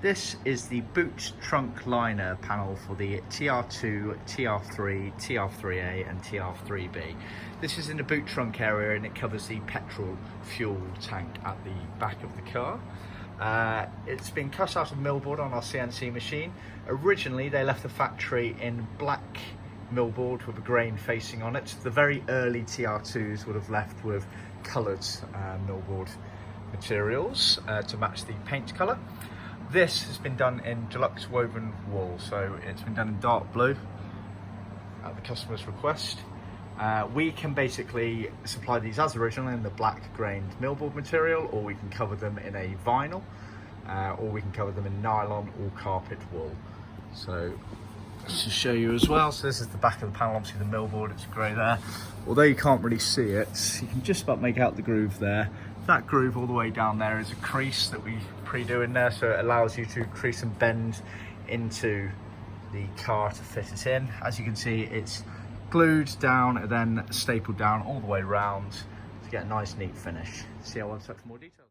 This is the boot trunk liner panel for the TR2, TR3, TR3A and TR3B. This is in the boot trunk area and it covers the petrol fuel tank at the back of the car. It's been cut out of Millboard on our CNC machine. Originally they left the factory in black Millboard with a grain facing on it. The very early TR2s would have left with coloured Millboard materials to match the paint colour. This has been done in Deluxe woven wool, so it's been done in dark blue at the customer's request. We can basically supply these as original in the black grained Millboard material, or we can cover them in a vinyl, or we can cover them in nylon or carpet wool. So just to show you as well, so this is the back of the panel, obviously the Millboard, it's grey there. Although you can't really see it, you can just about make out the groove there. That groove all the way down there is a crease that we pre-do in there, so it allows you to crease and bend into the car to fit it in. As you can see, it's glued down and then stapled down all the way around to get a nice neat finish. See how I want to for more details.